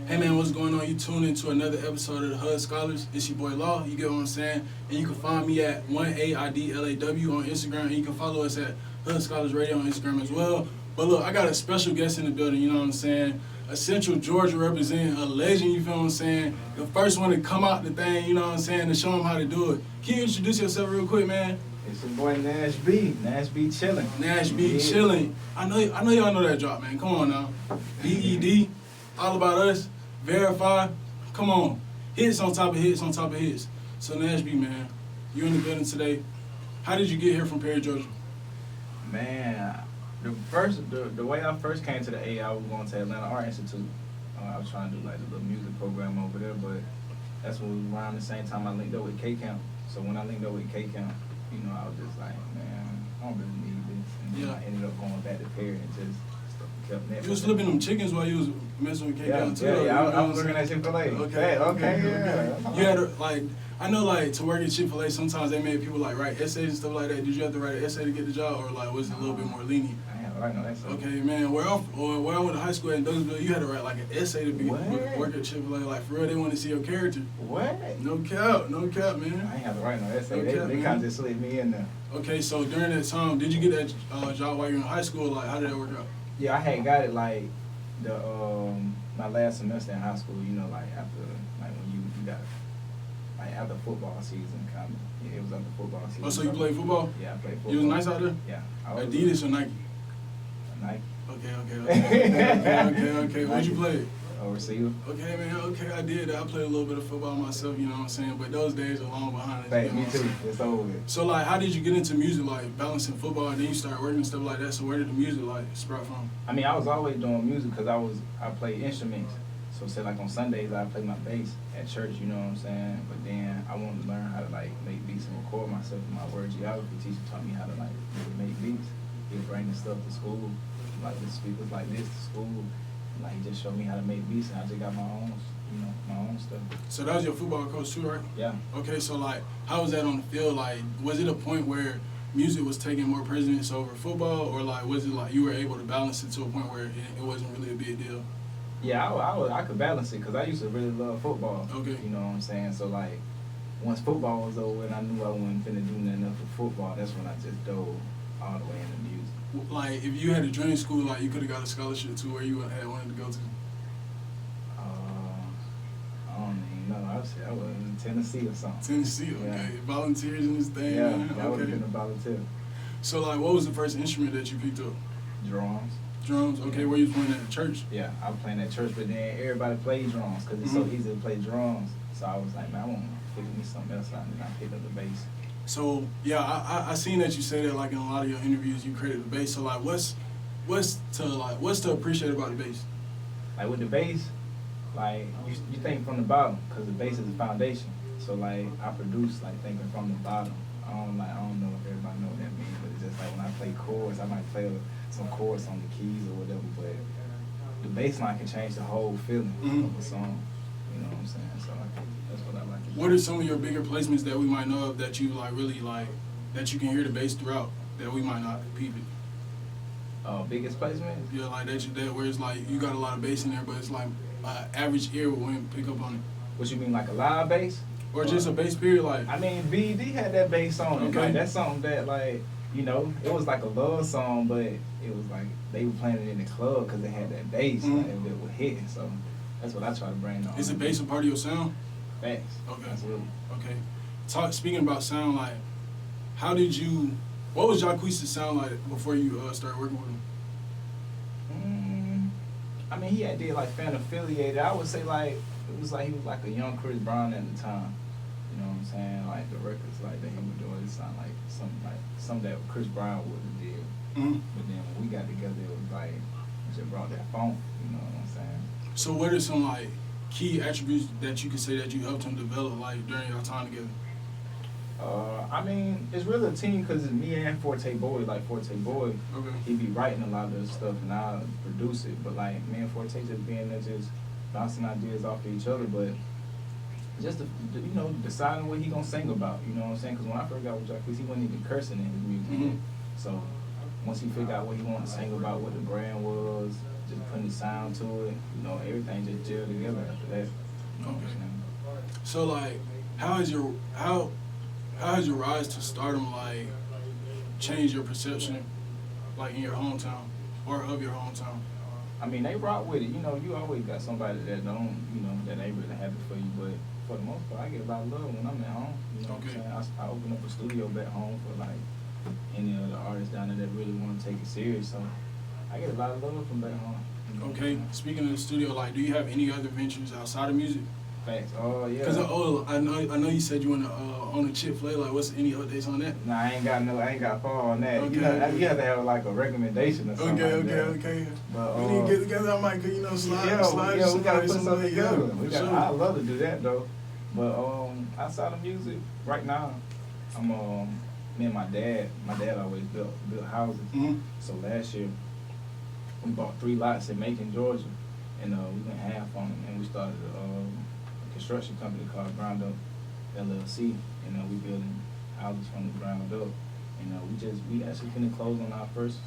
Hey man, what's going on? You tuned into another episode of the HUD Scholars. It's your boy Law, you get what I'm saying? And you can find me at 1AIDLAW on Instagram. And you can follow us at HUD Scholars Radio on Instagram as well. But look, I got a special guest in the building, you know what I'm saying? A Central Georgia representing a legend, you feel what I'm saying? The first one to come out the thing, you know what I'm saying, to show them how to do it. Can you introduce yourself real quick, man? It's your boy Nash B. Nash B chillin'. Nash B chillin'. I know y'all know that drop, man. Come on now. BED, all about us. Verify, come on. Hits on top of hits on top of hits. So Nash B, man, you in the building today. How did you get here from Perry, Georgia? Man, the way I first came to the A, I was going to Atlanta Art Institute. I was trying to do like a little music program over there, but that's when around the same time I linked up with K-Camp. So when I linked up with K-Camp, you know, I was just like, man, I don't really need this. And then I ended up going back to Perry and just kept networking. You was flipping them chickens while you was messing with K-Camp too. Yeah, I was working at Chick-fil-A. Okay, yeah. You had to, like, I know, like, to work at Chick-fil-A, sometimes they made people, like, write essays and stuff like that. Did you have to write an essay to get the job, or, like, was it a little bit more lenient? I ain't right, no, that's okay, man. Where I went to high school in Douglasville, you had to write, like, an essay to be work at Chick-fil-A. Like, for real, they want to see your character. What? No cap, man. I ain't have to write no essay. No they kind of just slid me in there. Okay, so during that time, did you get that job while you were in high school? Like, how did that work out? Yeah, I had got it like the my last semester in high school. You know, like after like when you got like after football season, kind of. Yeah, it was after football season. Oh, so you played football? Yeah, I played football. You was nice out there? Yeah. Adidas or Nike? Nike. Okay. Where'd you play? Receiver. Okay, man. Okay, I did. I played a little bit of football myself. You know what I'm saying? But those days are long behind us. Hey, me too. It's over with. So, like, how did you get into music? Like, balancing football, and then you started working and stuff like that. So, where did the music like sprout from? I mean, I was always doing music because I played instruments. So, say like on Sundays I play my bass at church. You know what I'm saying? But then I wanted to learn how to like make beats and record myself. My word geography teacher taught me how to like really make beats. He would bring the stuff to school, like the speakers like this to school. Like he just showed me how to make beats, and I just got my own, my own stuff. So that was your football coach too, right? Yeah. Okay, so like, how was that on the field? Like, was it a point where music was taking more precedence over football, or like, was it like you were able to balance it to a point where it wasn't really a big deal? Yeah, I could balance it because I used to really love football. Okay. You know what I'm saying? So like, once football was over and I knew I wasn't finna do nothing else for football, that's when I just dove all the way into music. Like, if you had a dream school, like, you could have got a scholarship to where you had wanted to go to? I don't even know. I was in Tennessee or something. Tennessee, okay. Yeah. Volunteers in this thing, yeah, man. that would have been a volunteer. So, like, what was the first instrument that you picked up? Drums. Drums? Okay, where you was playing at the church? Yeah, I was playing at church, but then everybody played drums because it's so easy to play drums. So I was like, man, I want to figure me something else out, and then I picked up the bass. So, yeah, I seen that you say that, like, in a lot of your interviews, you created the bass. So, like, what's to appreciate about the bass? Like, with the bass, like, you think from the bottom, because the bass is the foundation. So, like, I produce, like, thinking from the bottom. I don't know if everybody know what that means, but it's just like when I play chords, I might play some chords on the keys or whatever, but the bass line can change the whole feeling of a song. You know what I'm saying? So that's what I like. What are some of your bigger placements that we might know of that you like really like that you can hear the bass throughout that we might not peep it? Biggest placement? Yeah, like that where it's like you got a lot of bass in there, but it's like average ear wouldn't pick up on it. What you mean, like a live bass? Or just a bass period, like? I mean, BD had that bass on it. Okay. Like, that's something that, like, you know, it was like a love song, but it was like they were playing it in the club because they had that bass, like, it was hitting. So that's what I try to bring on. Is the bass a part of your sound? Facts. Okay. Absolutely. Okay. Speaking about sound, like, what was Jacquees' sound like before you started working with him? I mean, he had did like fan affiliated. I would say like it was like he was like a young Chris Brown at the time. You know what I'm saying? Like the records like that he was doing, it sound like something that Chris Brown would have did. But then when we got together, it was like it just brought that funk. You know what I'm saying? So what are some like key attributes that you could say that you helped him develop like during your time together? I mean, it's really a team because it's me and Forte Boy. Like Forte Boy, he be writing a lot of the stuff and I produce it. But like me and Forte just being there, just bouncing ideas off of each other. But just deciding what he gonna sing about. You know what I'm saying? Because when I first got with Jacquees, he wasn't even cursing in his music. So once he figured out what he wanted to sing about, what the brand was, just putting the sound to it, you know, everything just gelled together after that. You know what I'm saying? So like, how has your rise to stardom like changed your perception, like in your hometown or of your hometown? I mean, they rock with it. You know, you always got somebody that don't, you know, that ain't really happy for you. But for the most part, I get a lot of love when I'm at home. You know what I'm saying? I open up a studio back home for like any other artists down there that really want to take it serious. So I get a lot of love from back home. You know Okay, speaking of the studio, like, do you have any other ventures outside of music? Facts. Oh yeah. Cause I know you said you want to own a Chick-fil-A. Like, what's any updates on that? Nah, I ain't got far on that. Okay. You know, you have to have like a recommendation or something. Okay. But, We need to get together. I might, slide. Yeah, we gotta put something together. Sure. I love to do that though. But outside of music, right now, I'm me and my dad always built houses. Mm-hmm. So last year, we bought 3 lots in Macon, Georgia, and we went half on them, and we started a construction company called Ground Up LLC, and we building houses from the ground up. And we actually finna close on our first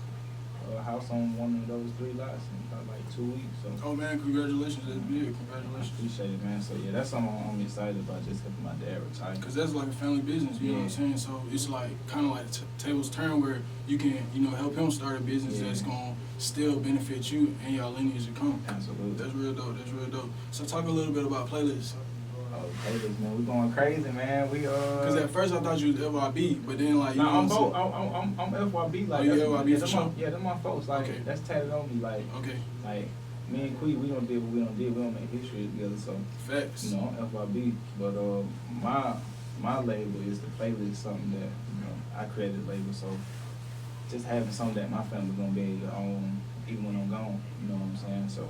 house on one of those 3 lots in about like 2 weeks. So. Oh man, congratulations! That's big. Congratulations. Appreciate it, man. So yeah, that's something I'm excited about, just helping my dad retire. Cause that's like a family business, you know what I'm saying? So it's like kind of like tables turn where you can, help him start a business that's gonna still benefit you and your lineage to come. Absolutely. That's real dope. So talk a little bit about playlists. Oh, playlists, man. We going crazy, man. Cause at first I thought you was FYB, but then like I'm both. I'm FYB. Like, you FYB for sure? Yeah, that's my folks. Like, that's tatted on me. Like, like me and Quee, we don't deal what we don't deal. We don't make history together. So facts. I'm FYB. But my label is the playlist, something that I created the label. So just having something that my family gonna be able to own even when I'm gone. You know what I'm saying? So.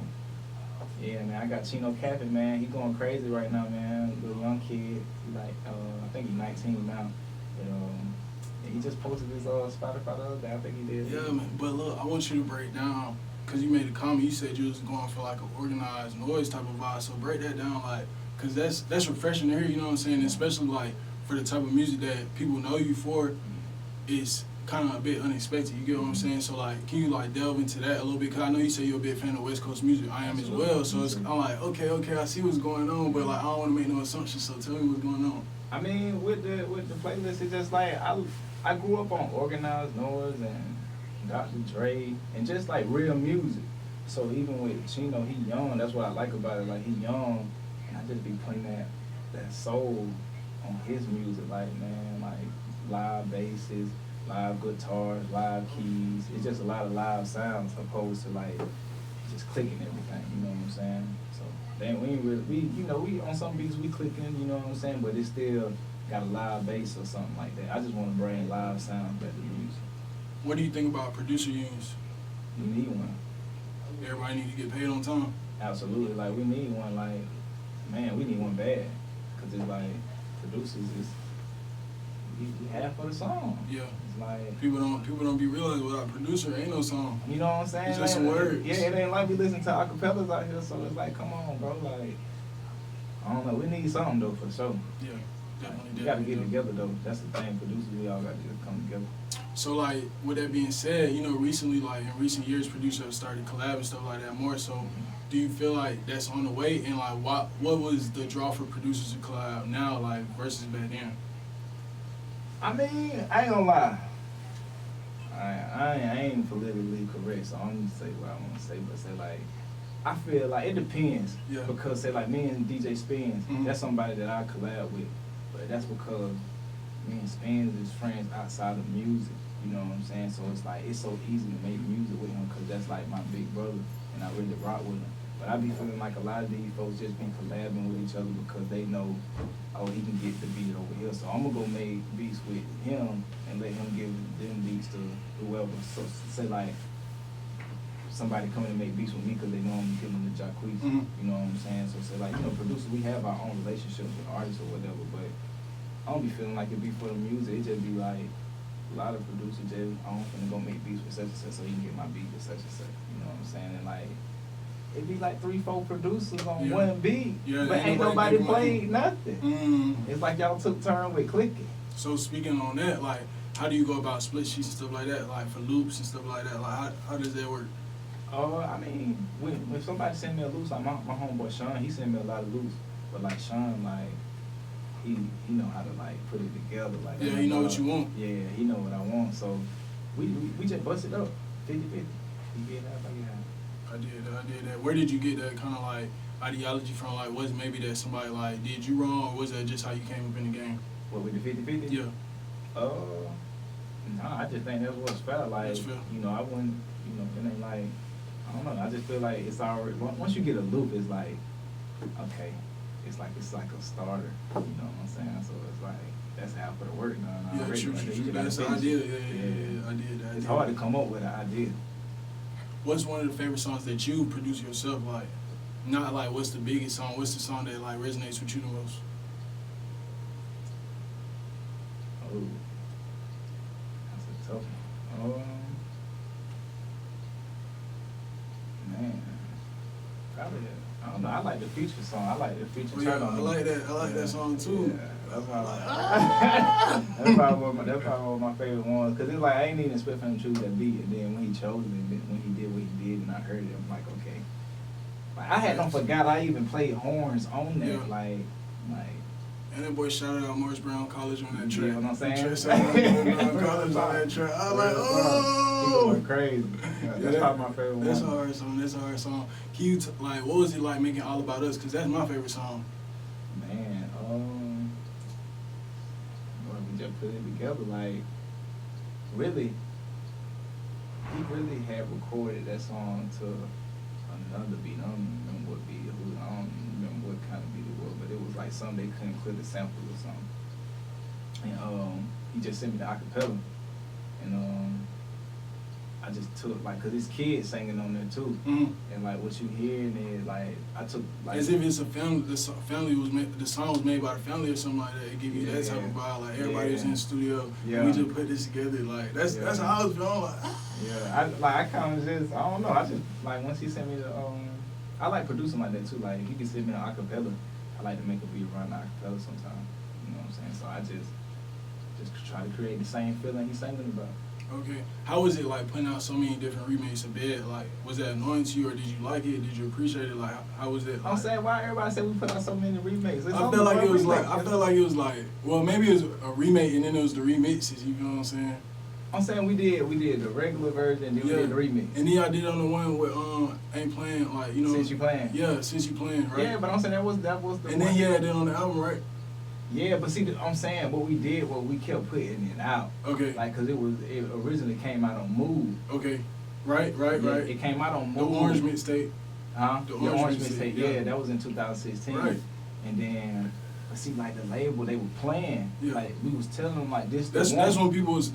Yeah, man, I got Chino Capping, man. He going crazy right now, man. Little young kid. He like, I think he's 19 now. And he just posted his Spotify the other day. I think he did. Yeah, man. But look, I want you to break down, because you made a comment. You said you was going for like an organized noise type of vibe. So break that down, like, because that's refreshing to hear, you know what I'm saying? Especially like for the type of music that people know you for, it's kind of a bit unexpected, you get what I'm saying? So like, can you like delve into that a little bit? Cause I know you say you're a big fan of West Coast music. I am as well. So I'm like, okay, I see what's going on, but like I don't want to make no assumptions. So tell me what's going on. I mean, with the playlist, it's just like I grew up on organized noise and Dr. Dre and just like real music. So even with Chino, he young. That's what I like about it. Like he young, and I just be putting that soul on his music. Like man, like live basses, live guitars, live keys. It's just a lot of live sounds opposed to like just clicking everything, you know what I'm saying? So then we ain't really, we on some beats we clicking, you know what I'm saying? But it still got a live bass or something like that. I just want to bring live sounds back to music. What do you think about producer unions? We need one. Everybody need to get paid on time. Absolutely, like we need one. Like man, we need one bad, cause it's like producers is half of the song. Yeah. It's like people don't be realizing without a producer ain't no song. You know what I'm saying? It's just some words. Yeah, it ain't like we listen to acapellas out here, so it's like, come on, bro. Like, I don't know. We need something though for sure. Yeah, definitely. We gotta get together though. That's the thing. Producers, we all gotta just come together. So like, with that being said, recently, like in recent years, producers have started collabing and stuff like that more. So, do you feel like that's on the way? And like, what was the draw for producers to collab now, like versus back then? I mean, I ain't gonna lie. I ain't politically correct, so I'm gonna say what I want to say, but say like, I feel like it depends. Yeah. Because say like me and DJ Spins, that's somebody that I collab with, but that's because me and Spins is friends outside of music. You know what I'm saying? So it's like it's so easy to make music with him because that's like my big brother, and I really rock with him. But I be feeling like a lot of these folks just be collabing with each other because they know, oh, he can get the beat over here. So I'm going to go make beats with him and let him give them beats to whoever. So say like somebody coming to make beats with me because they know I'm giving them the Jacquees. You know what I'm saying? So say like, producers, we have our own relationships with artists or whatever, but I don't be feeling like it be for the music. It just be like a lot of producers just, I'm finna go make beats with such and such so he can get my beat with such and such. You know what I'm saying? And like, it'd be like 3-4 producers on one beat, but ain't nobody played nothing. It's like y'all took turn with clicking. So speaking on that, like, how do you go about split sheets and stuff like that, like for loops and stuff like that? Like, how does that work? I mean, when somebody send me a loose, like my homeboy Sean, he send me a lot of loose. But like Sean, like he know how to like put it together. Like Yeah, he know what you want. Yeah, he know what I want. So we just bust it up, 50-50. He get half, I get half. I did that. Where did you get that kind of like ideology from? Like, was it maybe that somebody like did you wrong, or was that just how you came up in the game? What, with the 50-50? Yeah. Nah, I just think that's what's fair. Like, That's fair. you know, I wouldn't, you know, it ain't like, I don't know. I just feel like it's already, once you get a loop, it's like, okay, it's like a starter. You know what I'm saying? So it's like, that's half of the work done Yeah, already. true. Like, you That's gotta the idea. finish it. Yeah, I did that. It's hard to come up with an idea. What's one of the favorite songs that you produce yourself? Like, not like what's the biggest song? What's the song that like resonates with you the most? Oh, that's a tough one. Man, probably. I don't know. I like the Future song. I like the Future. Oh, yeah, I like that. I like that song too. Yeah, that's probably one of my favorite ones. Cause it's like I ain't even expect him to choose that beat, and then when he chose it, and then when he did what he did, and I heard it, I'm like, okay. Like I had not forgot I even played horns on there. Yeah. Like. And that boy shouted out Morris Brown College on that You track. know what I'm saying? Morris Brown College on that track. I was like, oh! He going crazy. Yeah, that's probably my favorite one. That's a hard song. That's a hard song. Can you like, what was it like making All About Us? Cause that's my favorite song. Man, well, we just put it together. Like, really, he really had recorded that song to another beat. I don't remember what beat. I don't remember what kind of beat it was, but it was like something they couldn't clear the sample or something. And he just sent me the acapella, and I just took like, cause his kids singing on there too, and like what you hearing is like I took like as if it's a family. The family was made, the song was made by the family or something like that. It give you that type of vibe. Like everybody was in the studio. Yeah. And we just put this together. Like that's how I was feeling. Like yeah, I kind of just I don't know. I just like once he sent me the I like producing like that too. Like if he can send me an acapella, I like to make a beat run acapella sometimes. You know what I'm saying? So I just try to create the same feeling he's singing about. okay, how was it like putting out so many different remakes of Bed? Like, was that annoying to you, or did you like it? Did you appreciate it? Like, how was it? Like, I'm saying why everybody said we put out so many remakes. I felt like it was like well, maybe it was a remake and then it was the remixes. You know what I'm saying? I'm saying we did the regular version and then we did the remix. And then y'all did on the one with Ain't Playing, like, you know. Since You Playing. Yeah, Since You Playing, right? Yeah, but I'm saying that was the and one. then he had that on the album, right? Yeah, but see, I'm saying what we did, we kept putting it out. Okay. Like, cause it originally came out on Move. Okay. Right. It came out on Move. The Orange Mixtape. Huh? The Orange Orange Mixtape. Mixtape, Yeah, that was in 2016. Right. And then, but see, like the label they were playing, like we was telling them like this. That's when people was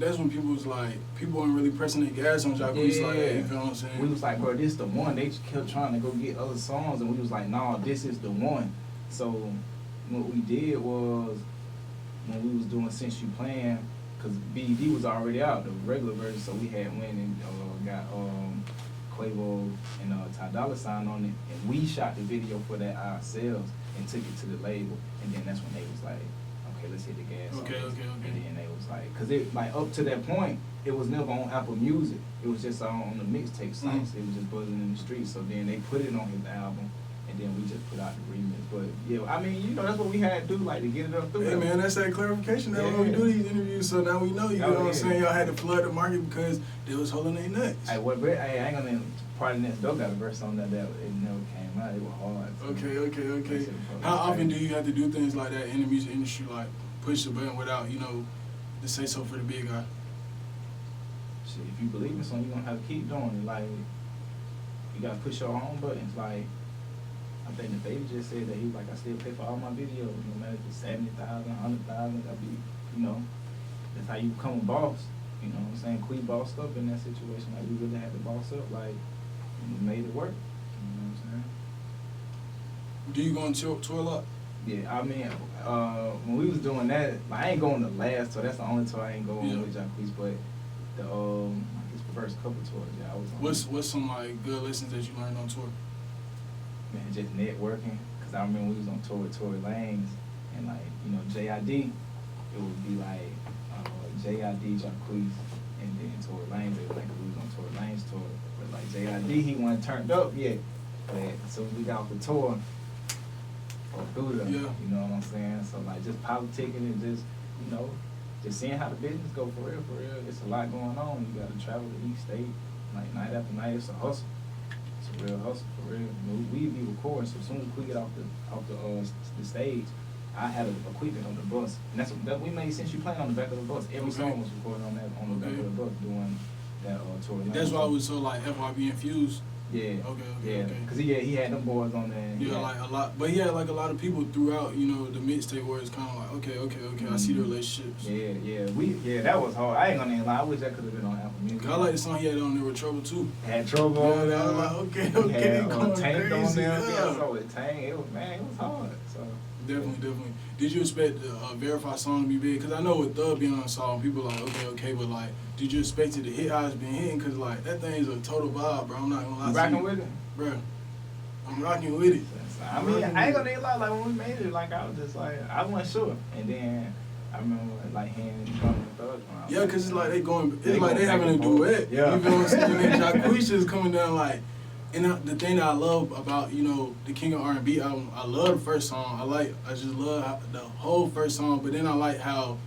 like people weren't really pressing their gas on Jacquees like that. You feel what I'm saying? We was like, bro, this the one. They just kept trying to go get other songs, and we was like, nah, this is the one. So what we did was when we was doing Since You Playing, cause BD was already out, the regular version, so we had went and got Quavo and Ty Dolla $ign on it, and we shot the video for that ourselves and took it to the label, and then that's when they was like, okay, let's hit the gas. Okay. And then they was like, cause it like up to that point, it was never on Apple Music. It was just on the mixtape sites. It was just buzzing in the streets. So then they put it on his album, and then we just put out the remix. But yeah, I mean, you know, that's what we had to do, like to get it up through. Hey man, that's that clarification. That's why we do these interviews. So now we know. You know what I'm saying? Y'all had to flood the market because they was holding their nuts. Hey, I ain't gonna. Party Next Door got a verse on that it never came out. It was hard. Okay. How often do you have to do things like that in the music industry, like push the button without, you know, to say so for the big guy? Shit, if you believe in something, you're gonna have to keep doing it. Like, you gotta push your own buttons. Like, I think the baby just said that he was like, I still pay for all my videos, no matter if it's 70,000, 100,000. That be, you know, that's how you become a boss. You know what I'm saying? Queen bossed up in that situation. Like, we really had to boss up. Like, we made it work. You know what I'm saying? Do you go on tour a lot? Yeah, I mean, when we was doing that, like, I ain't going the last tour. That's the only tour I ain't going with Jacquees. But the I guess the first couple tours, I was on. What's some like good lessons that you learned on tour? Man, just networking. Cause I remember we was on tour with Tory Lanez, and like, you know, JID, it would be like JID, Jacquees, and then Tory Lanez. It was like we was on Tory Lanez tour, but like JID, he wasn't turned up yet. But as soon as we got off the tour, or through them, Yeah. you know what I'm saying? So like just politicking and just, you know, just seeing how the business go for real, for real. It's a lot going on. You gotta travel to each state, like night after night. It's a hustle. It's a real hustle for real. We be recording, so as soon as we get off the stage, I had equipment on the bus, and that's what we made since you playing on the back of the bus. Every song was recorded on the back of the bus doing that tour. That's why I was so like FYB infused. Yeah. Okay. Cause he had them boys on there. Yeah, like a lot, but he had like a lot of people throughout, you know, the mixtape where it's kind of like, okay, I see the relationships. Yeah, that was hard. I ain't gonna even lie. I wish that could have been on Apple Music. I like the song he had on there with Trouble too. Had Trouble on there. I was like, okay, Had, going Tank crazy. on there. Yeah. Yeah, so with Tank, it was hard. So Definitely. Did you expect the Verify song to be big? Because I know with Thug being on the song, people are like, okay, but like, did you expect it to hit how it's been hitting? Because like, that thing's a total vibe, bro. I'm not gonna lie to you. rocking with it? Bro, I'm rocking with it. I mean, I ain't gonna even lie, like when we made it, like I was just like, I wasn't sure. And then I remember like hearing Thug and Thug. Yeah, because it's like they going, it's They like they going having a back and forth. duet. Yeah. You feel what I'm saying? And Jacquees coming down like, and the thing that I love about, you know, the King of R&B album, I love the first song. I just love the whole first song, but then I like how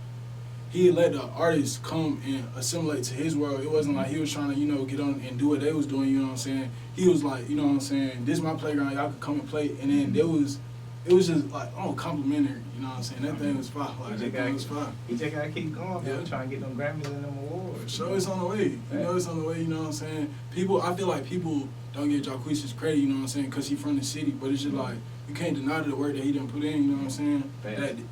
he let the artists come and assimilate to his world. It wasn't like he was trying to, you know, get on and do what they was doing, you know what I'm saying? He was like, you know what I'm saying, this is my playground, y'all could come and play. And then it was just like, complimentary, you know what I'm saying? That thing was fine. Like, that thing was fine. He just gotta keep going, man. Yeah. We trying to get them Grammys and them awards. So it's on the way. You know it's on the way, you know what I'm saying? I feel like people don't give Jacquees credit, you know what I'm saying, because he from the city, but it's just like, you can't deny the work that he done put in, you know what I'm saying?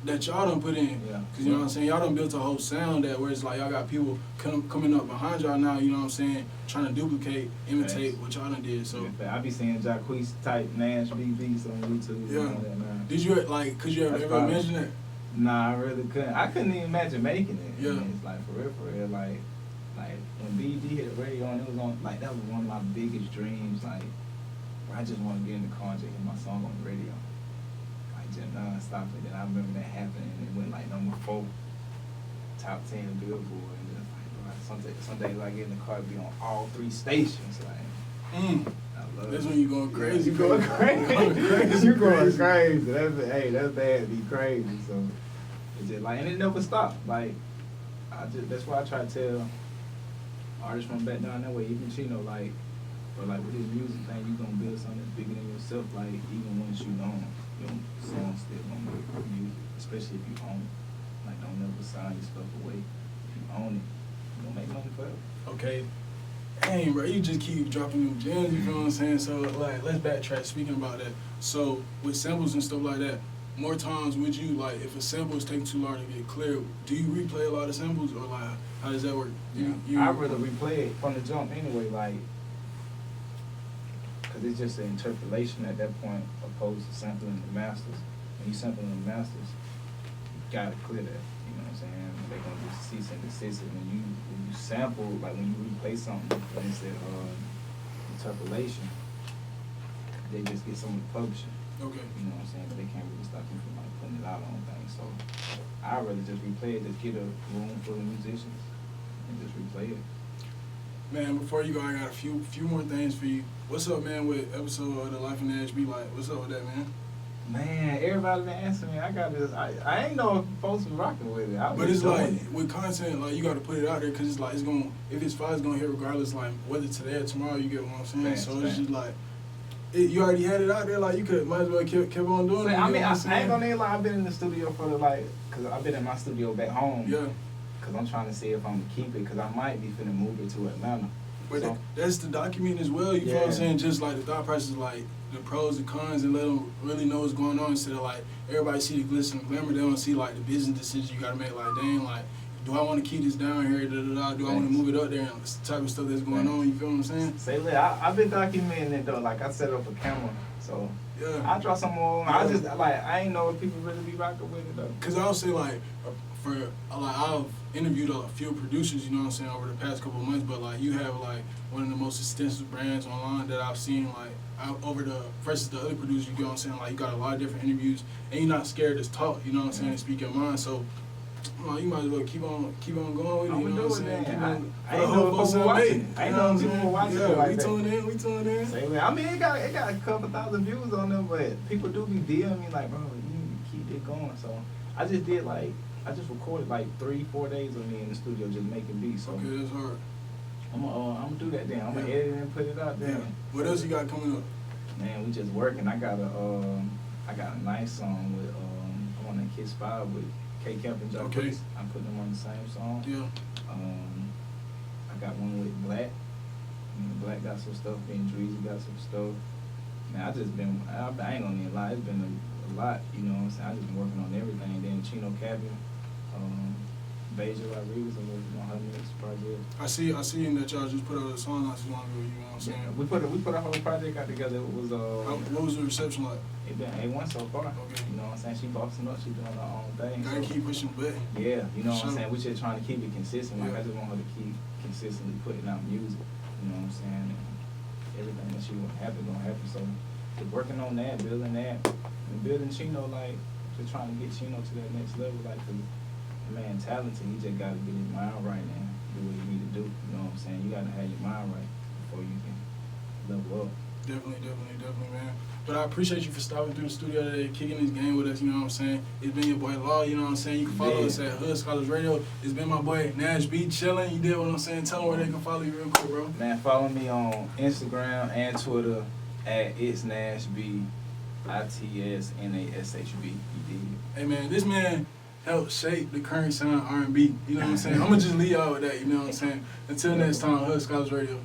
That y'all done put in. Yeah. Because, you know what I'm saying, y'all done built a whole sound that where it's like, y'all got people coming up behind y'all now, you know what I'm saying, trying to duplicate, imitate what y'all done did, so. I be seeing Jacquees type Nash beats on YouTube. Yeah. And all that, man. Did you, like, could you ever imagine that? Nah, I really couldn't. I couldn't even imagine making it. Yeah. And it's like, for real, like when BD hit the radio and it was on, like, that was one of my biggest dreams, like, where I just want to get in the car and just hear my song on the radio. Like, just non-stop. And then I remember that happening and it went, like, number 4, top 10 Billboard. And just, like, some days I get in the car and be on all 3 stations, like. I love That's it. when you going crazy. You going crazy. You going crazy. That's bad to be crazy. So it's just like, and it never stopped. Like that's why I try to tell artists from back down that way, even Chino, like, or like with this music thing, you gonna build something that's bigger than yourself. Like even once you know your song still gonna be music, especially if you own it. Like don't never sign your stuff away. If you own it, you gonna make money forever. Okay. Dang, bro, you just keep dropping them gems, you feel what I'm saying? So, like, let's backtrack, speaking about that. So, with samples and stuff like that, more times would you, like, if a sample is taking too long to get clear, do you replay a lot of samples, or, like, how does that work? I'd rather replay it from the jump anyway, like, because it's just an interpolation at that point, opposed to sampling the masters. When you sampling the masters, you gotta clear that, you know what I'm saying? They're gonna just cease and desist it. When you sample, like when you replay something, when it's that interpolation, they just get some of the publishing. Okay. You know what I'm saying? But they can't really stop you from like putting it out on things. So I'd rather just replay it, just get a room full of musicians and just replay it. Man, before you go, I got a few more things for you. What's up, man, with episode of The Life of Nash be like? What's up with that, man? Man, everybody been answering me. I got this. I ain't know if folks was rocking with it. But it's like, with content, like, you got to put it out there, because it's like, it's going, if it's fire, it's going to hit regardless, like, whether today or tomorrow, you get what I'm saying? So it's just like, you already had it out there, like, you could, might as well kept on doing it. I mean, I ain't gonna even lie, I've been in the studio for the, like, because I've been in my studio back home. Yeah. Because I'm trying to see if I'm going to keep it, because I might be finna move it to Atlanta. But so, that's the document as well, you feel what I'm saying? Just like the thought process, like, the pros and cons, and let them really know what's going on, instead of like everybody see the glitz and the glamour. They don't see like the business decisions you gotta make. Like, dang, like, do I want to keep this down here? Do I want to move it up there? And this type of stuff that's going on. You feel what I'm saying? Say, look, I've been documenting it though. Like I set up a camera, so yeah, I draw some more. Yeah. I just like I ain't know if people really be rocking with it though. Cause I'll say like, I've interviewed a few producers, you know what I'm saying, over the past couple of months. But like, you have like one of the most extensive brands online that I've seen, like, over versus the other producers, you know what I'm saying? Like, you got a lot of different interviews, and you're not scared to talk, you know what I'm saying, and speak your mind. So No, you might as well keep on going with it. I'm You know gonna what do I'm it, saying? man. I For ain't the know whole people folks out watching. there. I ain't You know know what I'm people saying? watching Yeah, it like we that. tuned in. We tuned in. Say, man, I mean, it got a couple thousand views on them, but people do be DMing me like, bro, you need to keep it going. So I just recorded like 3-4 days of me in the studio just making beats. So Okay, that's hard. I'm gonna do that then. I'm gonna Yeah. edit it and put it out there. Yeah. What else you got coming up? Man, we just working. I got a nice song with I'm on that Kiss 5 with K Kemp and Joe Okay. Priest. I'm putting them on the same song. Yeah. I got one with Black. Black got some stuff. Me and Dreezy got some stuff. Man, I ain't gonna even lie. It's been a lot. You know what I'm saying? I just been working on everything. Then Chino Cabin, Beja Rodriguez, I'm working on her next project. I see that y'all just put out a song not too long ago. You know what I'm saying? Yeah, we put a whole project out together. It was What was the reception like? It been A1 so far. Okay. You know what I'm saying? She bossing up. She doing her own thing. Gotta So, keep pushing the button. yeah, you know what I'm Sure. saying? We just trying to keep it consistent. Like, Yeah. I just want her to keep consistently putting out music. You know what I'm saying? And everything that she want happen gonna happen. So, just working on that, building that, and building Chino, like, just trying to get Chino to that next level. Like, 'cause the man talented. He just gotta get his mind right and do what he need to do. You know what I'm saying? You gotta have your mind right before you can level up. Definitely, man. But I appreciate you for stopping through the studio today, kicking this game with us, you know what I'm saying? It's been your boy Law, you know what I'm saying? You can follow us at Hood Scholars Radio. It's been my boy Nash B chilling. You did what I'm saying? Tell them where they can follow you real quick, bro. Man, follow me on Instagram and Twitter at It's Nash B, ITSNASHB. You did. Hey, man, this man helped shape the current sound of R&B. You know what I'm saying? I'm going to just leave y'all with that, you know what I'm saying? Until next time, Hood Scholars Radio.